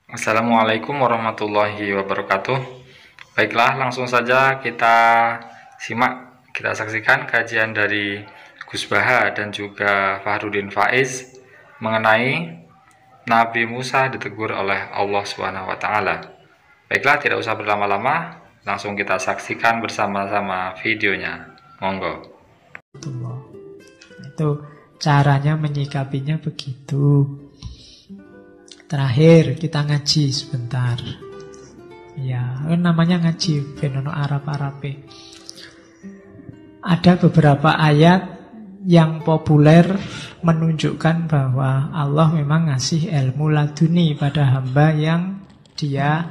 Assalamualaikum warahmatullahi wabarakatuh. Baiklah, langsung saja kita simak, kita saksikan kajian dari Gus Baha dan juga Fahrudin Faiz mengenai Nabi Musa ditegur oleh Allah Subhanahu wa taala. Baiklah, tidak usah berlama-lama, langsung kita saksikan bersama-sama videonya. Monggo. Itu caranya menyikapinya begitu. Terakhir kita ngaji sebentar. Ya, namanya ngaji Benono Arab-Arabe. Ada beberapa ayat yang populer menunjukkan bahwa Allah memang ngasih ilmu laduni pada hamba yang Dia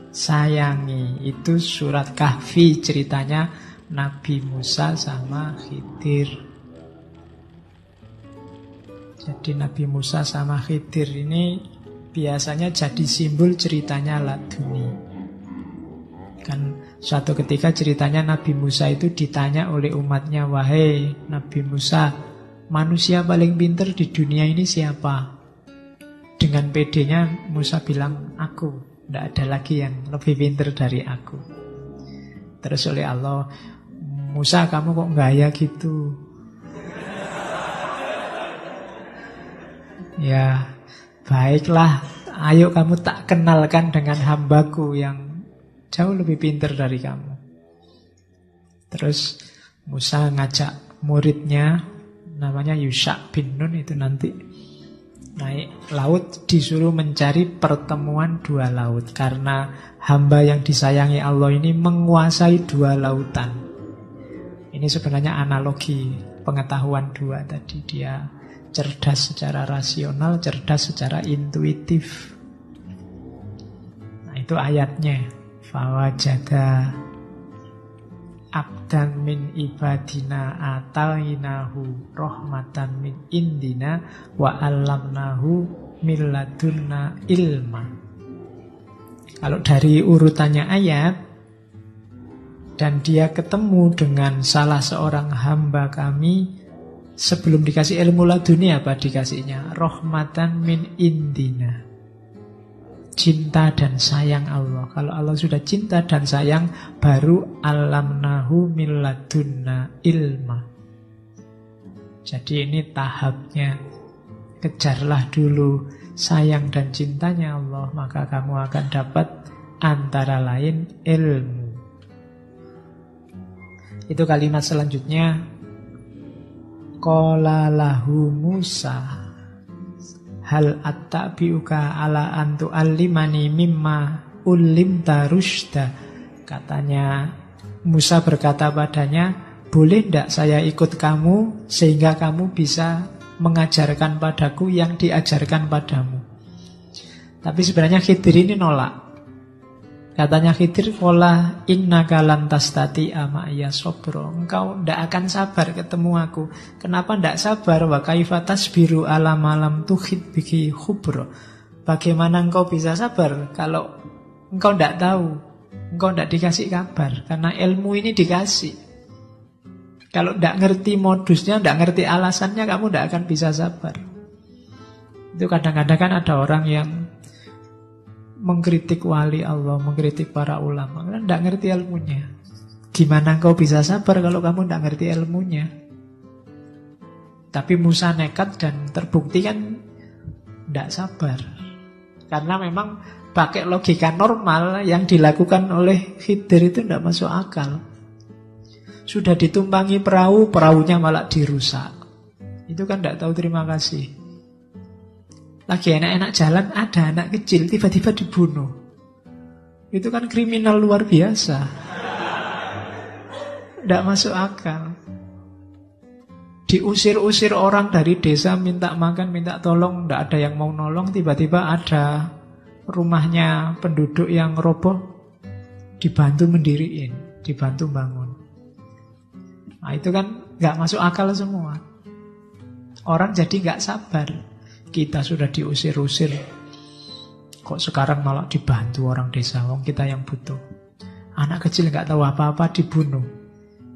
sayangi. Itu surat Kahfi, ceritanya Nabi Musa sama Khidir. Jadi Nabi Musa sama Khidir ini biasanya jadi simbol ceritanya laduni. Kan suatu ketika ceritanya Nabi Musa itu ditanya oleh umatnya, "Wahai Nabi Musa, manusia paling pintar di dunia ini siapa?" Dengan pedenya Musa bilang, "Aku, tidak ada lagi yang lebih pintar dari aku." Terus oleh Allah, "Musa, kamu kok gaya gitu?" Ya, baiklah, ayo kamu tak kenalkan dengan hambaku yang jauh lebih pintar dari kamu. Terus Musa ngajak muridnya, namanya Yusha bin Nun, itu nanti naik laut, disuruh mencari pertemuan dua laut. Karena hamba yang disayangi Allah ini menguasai dua lautan. Ini sebenarnya analogi pengetahuan dua tadi. Dia cerdas secara rasional, cerdas secara intuitif. Nah, itu ayatnya. Fawajada abdan min ibadina atainahu rahmatan min indina wa 'allamnahu min ladunna ilma. Kalau dari urutannya ayat, dan dia ketemu dengan salah seorang hamba kami, sebelum dikasih ilmu laduni apa dikasihnya? Rahmatan min indina. Cinta dan sayang Allah. Kalau Allah sudah cinta dan sayang, baru alamnahu min ladunna ilma. Jadi ini tahapnya. Kejarlah dulu sayang dan cintanya Allah, maka kamu akan dapat antara lain ilmu. Itu kalimat selanjutnya. Qala lahu Musa hal attabi'uka ala antu allimani mimma ullimta rusyda. Katanya Musa berkata padanya, boleh tidak saya ikut kamu sehingga kamu bisa mengajarkan padaku yang diajarkan padamu. Tapi sebenarnya Khidir ini nolak. Katanya Khidir, "Qala innaka lan tastati'a ma'iya sabra." Engkau tidak akan sabar ketemu aku. Kenapa tidak sabar? Wa kaifa tasbiru ala malam tuhid bihi khubra. Bagaimana engkau bisa sabar kalau engkau tidak tahu, engkau tidak dikasih kabar? Karena ilmu ini dikasih. Kalau tidak ngerti modusnya, tidak ngerti alasannya, kamu tidak akan bisa sabar. Itu kadang-kadang kan ada orang yang mengkritik wali Allah, mengkritik para ulama, karena tidak ngerti ilmunya. Gimana kau bisa sabar kalau kamu tidak ngerti ilmunya? Tapi Musa nekat dan terbukti kan tidak sabar. Karena memang pakai logika normal yang dilakukan oleh Khidir itu tidak masuk akal. Sudah ditumpangi perahu, perahunya malah dirusak. Itu kan tidak tahu terima kasih. Lagi enak-enak jalan, ada anak kecil tiba-tiba dibunuh. Itu kan kriminal luar biasa. Tidak masuk akal. Diusir-usir orang dari desa, minta makan, minta tolong, tidak ada yang mau nolong. Tiba-tiba ada rumahnya penduduk yang roboh, dibantu mendiriin, dibantu bangun. Nah itu kan nggak masuk akal semua. Orang jadi nggak sabar. Kita sudah diusir-usir, kok sekarang malah dibantu orang desa, wong kita yang butuh. Anak kecil nggak tahu apa-apa dibunuh.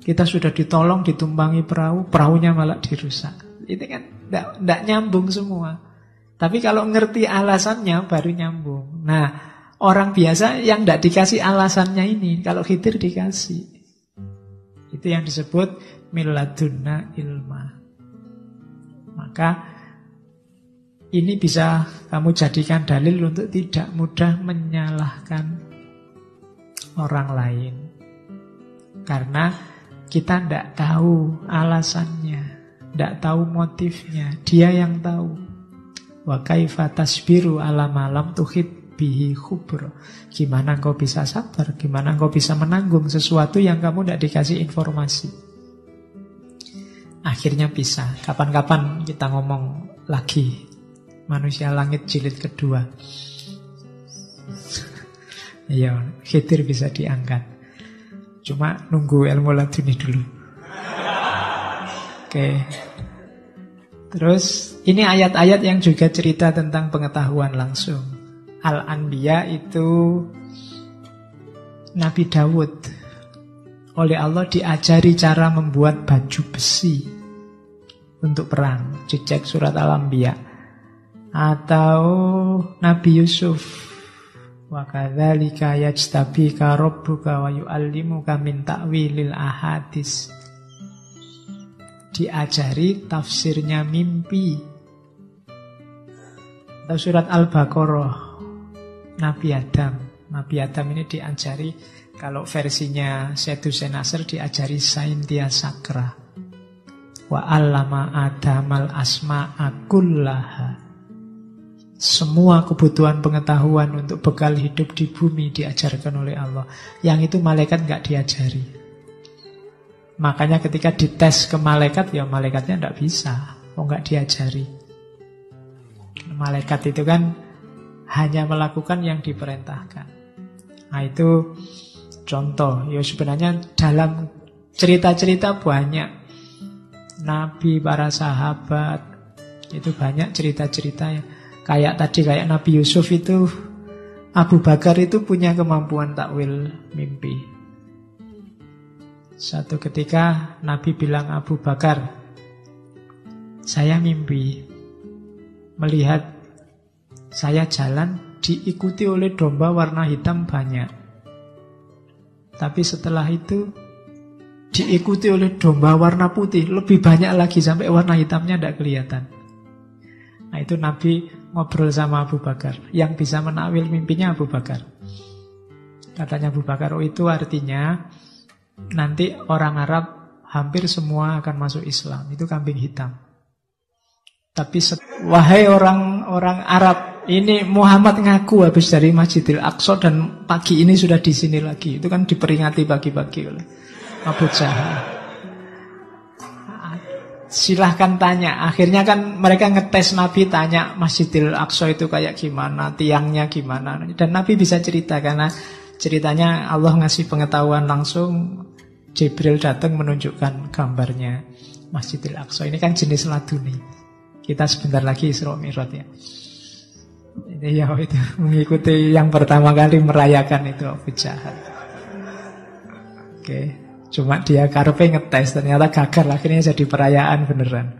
Kita sudah ditolong, ditumpangi perahu, perahunya malah dirusak. Itu kan tidak nyambung semua. Tapi kalau ngerti alasannya baru nyambung. Nah, orang biasa yang tidak dikasih alasannya ini, kalau Khidir dikasih. Itu yang disebut miladunna ilma. Maka ini bisa kamu jadikan dalil untuk tidak mudah menyalahkan orang lain. Karena kita tidak tahu alasannya, tidak tahu motifnya, dia yang tahu. Wa kaifa tasbiru ala malam tuhid bihi khubro. Gimana engkau bisa sabar, gimana engkau bisa menanggung sesuatu yang kamu tidak dikasih informasi. Akhirnya bisa. Kapan-kapan kita ngomong lagi Manusia Langit jilid kedua. Iya, Khidir bisa diangkat. Cuma nunggu ilmu laduni dulu. Oke. Terus ini ayat-ayat yang juga cerita tentang pengetahuan langsung. Al-Anbiya itu Nabi Dawud oleh Allah diajari cara membuat baju besi untuk perang. Cek surat Al-Anbiya. Atau Nabi Yusuf, wa kadzalika yajtabika rabbuka wa yu'allimuka min ta'wilil ahadits. Diajari tafsirnya mimpi. Atau surat Al-Baqarah, Nabi Adam. Nabi Adam ini diajari, kalau versinya Syed Hussein Nasr, diajari Saintia Sakra. Wa 'allama Adamal asma'a kullaha. Semua kebutuhan pengetahuan untuk bekal hidup di bumi diajarkan oleh Allah. Yang itu malaikat nggak diajari. Makanya ketika dites ke malaikat, ya malaikatnya tidak bisa. Oh, nggak diajari. Malaikat itu kan hanya melakukan yang diperintahkan. Nah itu contoh. Ya sebenarnya dalam cerita-cerita banyak. Nabi, para sahabat, itu banyak cerita-cerita yang kayak tadi, kayak Nabi Yusuf itu, Abu Bakar itu punya kemampuan takwil mimpi. Satu ketika Nabi bilang, Abu Bakar, saya mimpi melihat saya jalan diikuti oleh domba warna hitam banyak. Tapi setelah itu diikuti oleh domba warna putih lebih banyak lagi, sampai warna hitamnya tidak kelihatan. Nah itu Nabi ngobrol sama Abu Bakar. Yang bisa menakwil mimpinya Abu Bakar. Katanya Abu Bakar, oh itu artinya nanti orang Arab hampir semua akan masuk Islam. Itu kambing hitam. Tapi wahai orang-orang Arab, ini Muhammad ngaku habis dari Masjidil Aqsa dan pagi ini sudah di sini lagi. Itu kan diperingati pagi-pagi oleh Abu Jahal. Silahkan tanya. Akhirnya kan mereka ngetes Nabi, tanya Masjidil Aqsa itu kayak gimana, tiangnya gimana. Dan Nabi bisa cerita karena ceritanya Allah ngasih pengetahuan langsung. Jibril datang menunjukkan gambarnya Masjidil Aqsa. Ini kan jenis laduni. Kita sebentar lagi Isra Mi'raj ya. Ini ya itu mengikuti yang pertama kali merayakan itu Abu Jahal. Oke. Cuma dia karepe ngetes, ternyata gagal, akhirnya jadi perayaan beneran.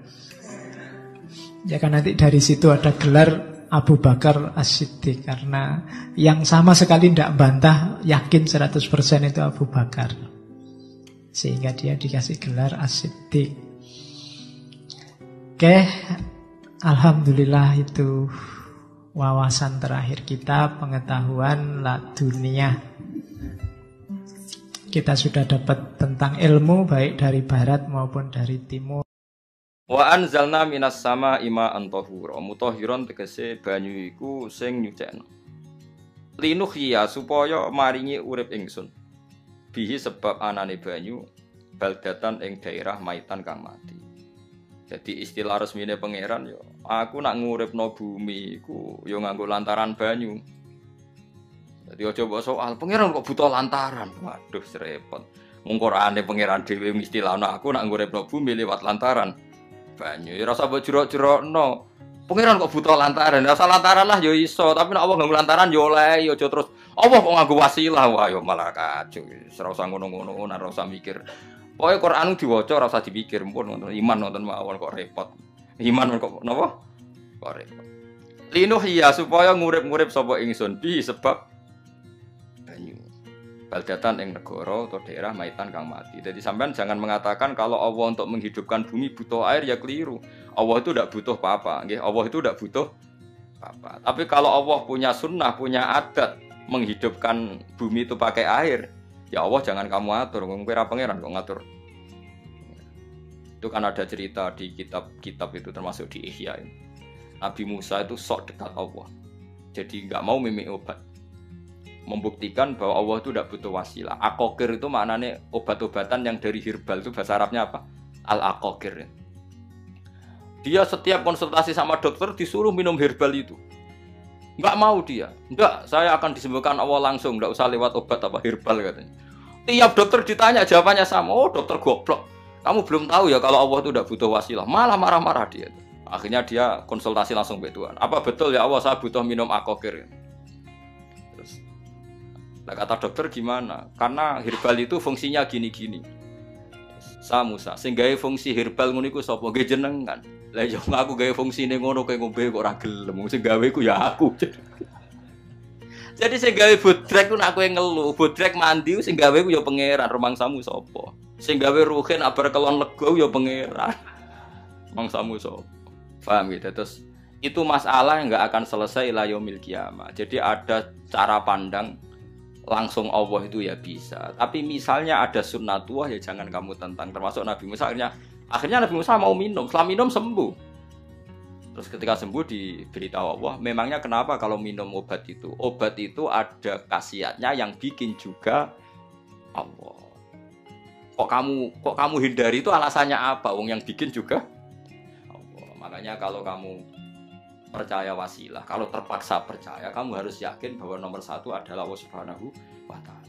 Ya kan nanti dari situ ada gelar Abu Bakar As-Siddiq, karena yang sama sekali tidak bantah, yakin 100% itu Abu Bakar. Sehingga dia dikasih gelar As-Siddiq. Oke, alhamdulillah itu wawasan terakhir kita, pengetahuan dunia. Kita sudah dapat tentang ilmu baik dari barat maupun dari timur. Wa anzalna minas sama ima'an tahura. Mutahhiron tegese banyu iku sing nyucekno. Linuhya supaya maringi urip ingsun. Bihi sebab anane banyu baldatan ing daerah maitan kang mati. Jadi istilah resmine pangeran yo, aku nak nguripno bumi iku yo nganggo lantaran banyu. Jadi aja mbok soal pangeran kok butuh lantaran. Waduh repot. Mung Qur'ane pangeran dhewe istilahno aku nak nguripno bumi lewat lantaran banyu. Ya rasa mbok jurok-jurokno. Pangeran kok butuh lantaran. Rasa lantaran lah ya iso, tapi nek Allah nganggo lantaran ya oleh, ya aja terus Allah kok nganggo wasilah. Wah ya malah kacau. Ora usah ngono-ngono, ora usah mikir. Pokoke Qur'an diwaca ora usah dipikir, pun iman wonten mawon kok repot. Iman kok napa? Kok repot. Linuhya supaya ngurip-ngurip sapa ingsun bi sebab banyu. Baldatan ing negara atau daerah maitan kang mati. Jadi sampean jangan mengatakan kalau Allah untuk menghidupkan bumi butuh air ya keliru. Allah itu tidak butuh apa-apa, nggih. Allah itu tidak butuh apa-apa. Tapi kalau Allah punya sunnah, punya adat menghidupkan bumi itu pakai air, ya Allah jangan kamu atur, wong kowe ra pangeran kok ngatur. Itu kan ada cerita di kitab-kitab itu termasuk di Ihya ini. Nabi Musa itu sok dekat Allah. Jadi nggak mau mimik obat. Membuktikan bahwa Allah itu tidak butuh wasilah. Akokir itu maknanya obat-obatan yang dari herbal itu bahasa Arabnya apa? Al-akokir. Dia setiap konsultasi sama dokter disuruh minum herbal itu. Nggak mau dia. Nggak, saya akan disembuhkan Allah langsung. Nggak usah lewat obat apa herbal katanya. Tiap dokter ditanya jawabannya sama. Oh dokter goblok. Kamu belum tahu ya kalau Allah itu tidak butuh wasilah. Malah marah-marah dia. Akhirnya dia konsultasi langsung ke Tuhan. Apa betul ya Allah saya butuh minum akokir? Terus, nah kata dokter gimana? Karena herbal itu fungsinya gini-gini. Sa Musa, sing gawe fungsi herbal ngono iku sapa? Nggih jenengan. Lah yo aku gawe fungsine ngono kowe ngombe kok ora gelem. Sing gawe ku ya aku. Jadi sing gawe bodrek ku nek kowe ngelu, bodrek mandi sing gawe ku ya pangeran, rumangsamu sapa? Sing gawe ruhin abar kelon lega ya pangeran. Mangsamu sapa? Paham gitu. Terus itu masalah yang nggak akan selesai ila yaumil qiyamah. Jadi ada cara pandang langsung Allah itu ya bisa. Tapi misalnya ada sunnatullah ya jangan kamu tentang. Termasuk Nabi Musa akhirnya Nabi Musa mau minum. Setelah minum sembuh. Terus ketika sembuh diberitahu Allah, memangnya kenapa kalau minum obat itu? Obat itu ada khasiatnya yang bikin juga Allah. Kok kamu hindari itu alasannya apa? Wong yang bikin juga makanya kalau kamu percaya wasilah, kalau terpaksa percaya, kamu harus yakin bahwa nomor satu adalah Allah Subhanahu wa Ta'ala.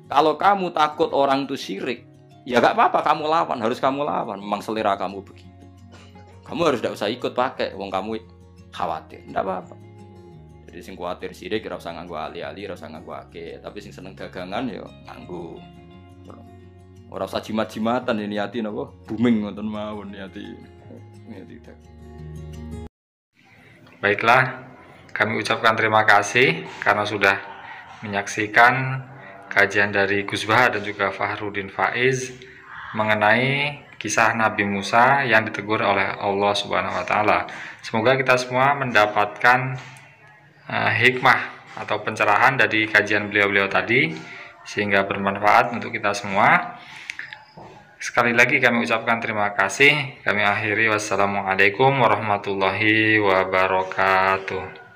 Kalau kamu takut orang itu syirik, ya gak apa-apa, kamu lawan, harus kamu lawan. Memang selera kamu begitu. Kamu harus tidak usah ikut pakai, wong kamu khawatir, tidak apa-apa. Jadi sing khawatir syirik, ora usah nganggo ali-ali, ora usah nganggo ake. Tapi sing seneng dagangan, ya nganggo. Ora usah jimat-jimatan ini niati napa? Booming ngoten mawon niati. Baiklah, kami ucapkan terima kasih karena sudah menyaksikan kajian dari Gus Baha dan juga Fahrudin Faiz mengenai kisah Nabi Musa yang ditegur oleh Allah Subhanahu wa Ta'ala. Semoga kita semua mendapatkan hikmah atau pencerahan dari kajian beliau-beliau tadi sehingga bermanfaat untuk kita semua. Sekali lagi kami ucapkan terima kasih. Kami akhiri, wassalamualaikum warahmatullahi wabarakatuh.